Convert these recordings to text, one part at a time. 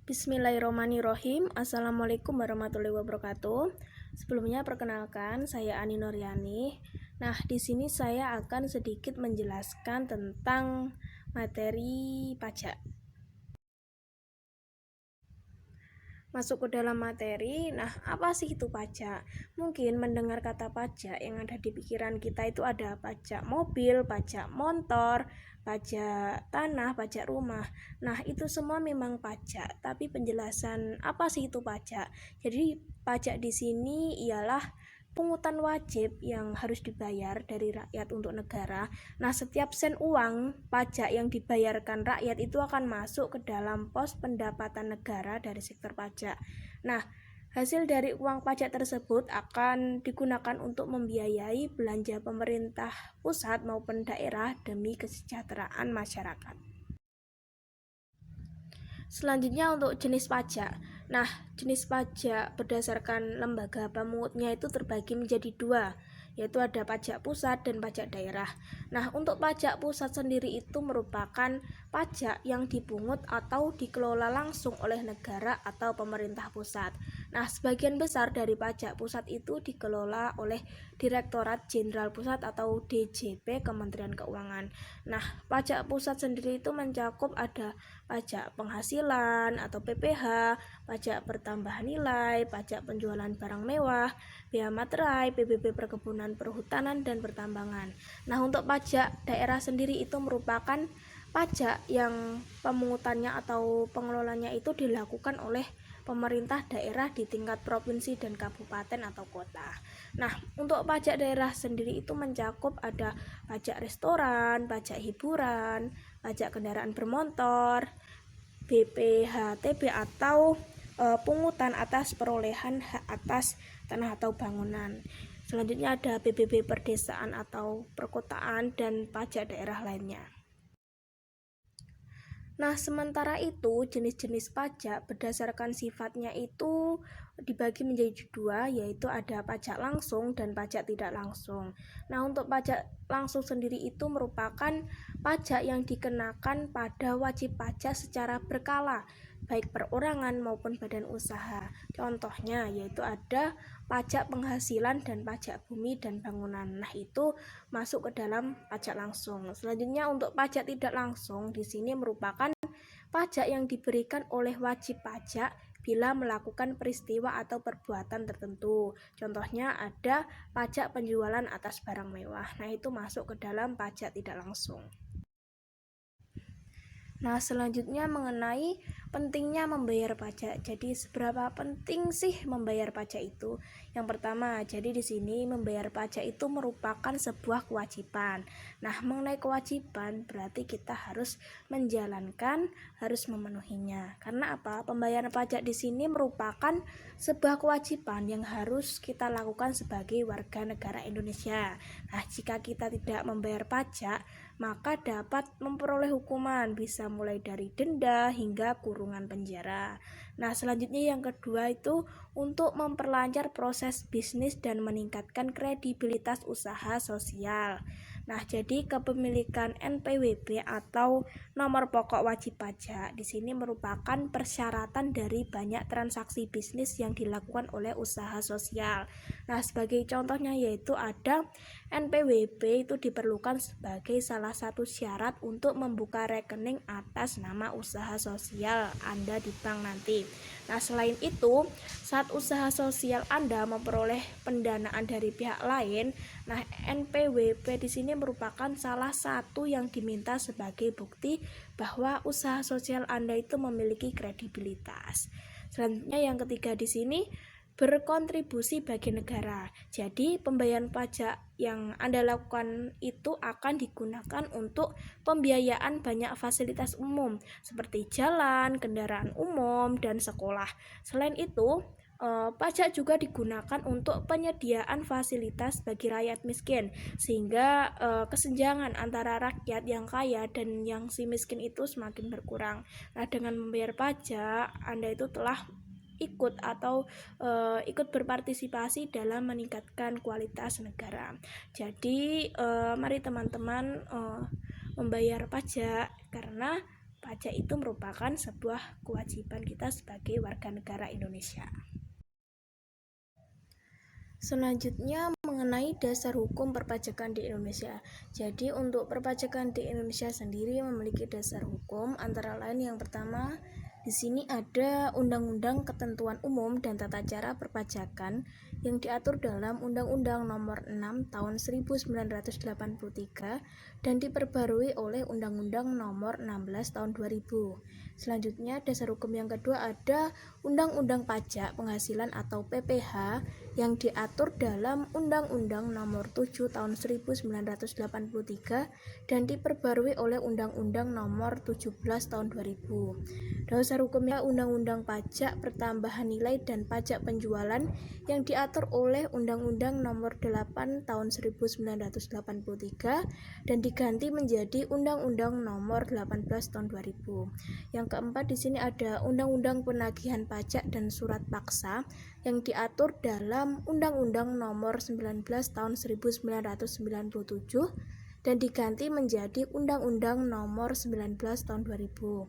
Bismillahirrahmanirrahim. Assalamualaikum warahmatullahi wabarakatuh. Sebelumnya perkenalkan, saya Ani Noryani. Nah, di sini saya akan sedikit menjelaskan tentang materi pajak. Masuk ke dalam materi, nah apa sih itu pajak? Mungkin mendengar kata pajak yang ada di pikiran kita itu ada pajak mobil, pajak motor, pajak tanah, pajak rumah. Nah itu semua memang pajak, tapi penjelasan apa sih itu pajak? Jadi pajak di sini ialah pungutan wajib yang harus dibayar dari rakyat untuk negara. Nah, setiap sen uang pajak yang dibayarkan rakyat itu akan masuk ke dalam pos pendapatan negara dari sektor pajak. Nah, hasil dari uang pajak tersebut akan digunakan untuk membiayai belanja pemerintah pusat maupun daerah demi kesejahteraan masyarakat. Selanjutnya untuk jenis pajak. Nah, jenis pajak berdasarkan lembaga pemungutnya itu terbagi menjadi dua, yaitu ada pajak pusat dan pajak daerah. Nah, untuk pajak pusat sendiri itu merupakan pajak yang dipungut atau dikelola langsung oleh negara atau pemerintah pusat. Nah, sebagian besar dari pajak pusat itu dikelola oleh Direktorat Jenderal Pusat atau DJP Kementerian Keuangan. Nah, pajak pusat sendiri itu mencakup ada pajak penghasilan atau PPH, pajak pertambahan nilai, pajak penjualan barang mewah, bea materai, PBB perkebunan, perhutanan, dan pertambangan. Nah, untuk pajak daerah sendiri itu merupakan pajak yang pemungutannya atau pengelolanya itu dilakukan oleh pemerintah daerah di tingkat provinsi dan kabupaten atau kota. Nah, untuk pajak daerah sendiri itu mencakup ada pajak restoran, pajak hiburan, pajak kendaraan bermotor, BPHTB atau pungutan atas perolehan hak atas tanah atau bangunan. Selanjutnya ada PBB perdesaan atau perkotaan dan pajak daerah lainnya. Nah, sementara itu jenis-jenis pajak berdasarkan sifatnya itu dibagi menjadi dua, yaitu ada pajak langsung dan pajak tidak langsung. Nah, untuk pajak langsung sendiri itu merupakan pajak yang dikenakan pada wajib pajak secara berkala, baik perorangan maupun badan usaha. Contohnya yaitu ada pajak penghasilan dan pajak bumi dan bangunan. Nah, itu masuk ke dalam pajak langsung. Selanjutnya untuk pajak tidak langsung di sini merupakan pajak yang diberikan oleh wajib pajak bila melakukan peristiwa atau perbuatan tertentu. Contohnya ada pajak penjualan atas barang mewah. Nah, itu masuk ke dalam pajak tidak langsung. Nah, selanjutnya mengenai pentingnya membayar pajak. Jadi, seberapa penting sih membayar pajak itu? Yang pertama, jadi di sini membayar pajak itu merupakan sebuah kewajiban. Nah, mengenai kewajiban berarti kita harus menjalankan, harus memenuhinya. Karena apa? Pembayaran pajak di sini merupakan sebuah kewajiban yang harus kita lakukan sebagai warga negara Indonesia. Nah, jika kita tidak membayar pajak, maka dapat memperoleh hukuman, bisa mulai dari denda hingga kurungan penjara. Nah, selanjutnya yang kedua itu untuk memperlancar proses bisnis dan meningkatkan kredibilitas usaha sosial. Nah, jadi kepemilikan NPWP atau nomor pokok wajib pajak di sini merupakan persyaratan dari banyak transaksi bisnis yang dilakukan oleh usaha sosial. Nah, sebagai contohnya yaitu ada NPWP itu diperlukan sebagai salah satu syarat untuk membuka rekening atas nama usaha sosial Anda di bank nanti. Nah, selain itu, saat usaha sosial Anda memperoleh pendanaan dari pihak lain, nah NPWP di sini merupakan salah satu yang diminta sebagai bukti bahwa usaha sosial Anda itu memiliki kredibilitas. Selanjutnya yang ketiga di sini berkontribusi bagi negara. Jadi pembayaran pajak yang Anda lakukan itu akan digunakan untuk pembiayaan banyak fasilitas umum seperti jalan, kendaraan umum, dan sekolah. Selain itu, pajak juga digunakan untuk penyediaan fasilitas bagi rakyat miskin, sehingga kesenjangan antara rakyat yang kaya dan yang si miskin itu semakin berkurang. Nah, dengan membayar pajak, Anda itu telah ikut berpartisipasi dalam meningkatkan kualitas negara. Jadi mari teman-teman membayar pajak karena pajak itu merupakan sebuah kewajiban kita sebagai warga negara Indonesia. Selanjutnya mengenai dasar hukum perpajakan di Indonesia. Jadi untuk perpajakan di Indonesia sendiri memiliki dasar hukum antara lain yang pertama di sini ada Undang-Undang Ketentuan Umum dan Tata Cara Perpajakan yang diatur dalam Undang-Undang Nomor 6 Tahun 1983 dan diperbarui oleh Undang-Undang Nomor 16 Tahun 2000. Selanjutnya dasar hukum yang kedua ada Undang-Undang Pajak Penghasilan atau PPH yang diatur dalam Undang-Undang Nomor 7 Tahun 1983 dan diperbarui oleh Undang-Undang Nomor 17 Tahun 2000. Dasar hukumnya Undang-Undang Pajak Pertambahan Nilai dan Pajak Penjualan yang diatur oleh Undang-Undang Nomor 8 Tahun 1983 dan diganti menjadi Undang-Undang Nomor 18 Tahun 2000. Yang keempat di sini ada Undang-Undang Penagihan Pajak dan Surat Paksa yang diatur dalam Undang-Undang Nomor 19 Tahun 1997 dan diganti menjadi Undang-Undang Nomor 19 Tahun 2000.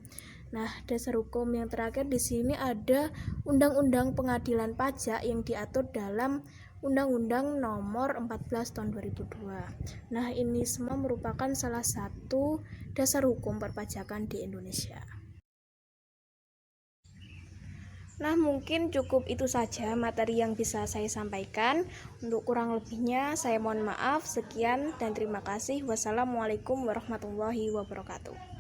Nah, dasar hukum yang terakhir di sini ada Undang-Undang Pengadilan Pajak yang diatur dalam Undang-Undang Nomor 14 Tahun 2002. Nah, ini semua merupakan salah satu dasar hukum perpajakan di Indonesia. Nah, mungkin cukup itu saja materi yang bisa saya sampaikan. Untuk kurang lebihnya, saya mohon maaf. Sekian dan terima kasih. Wassalamualaikum warahmatullahi wabarakatuh.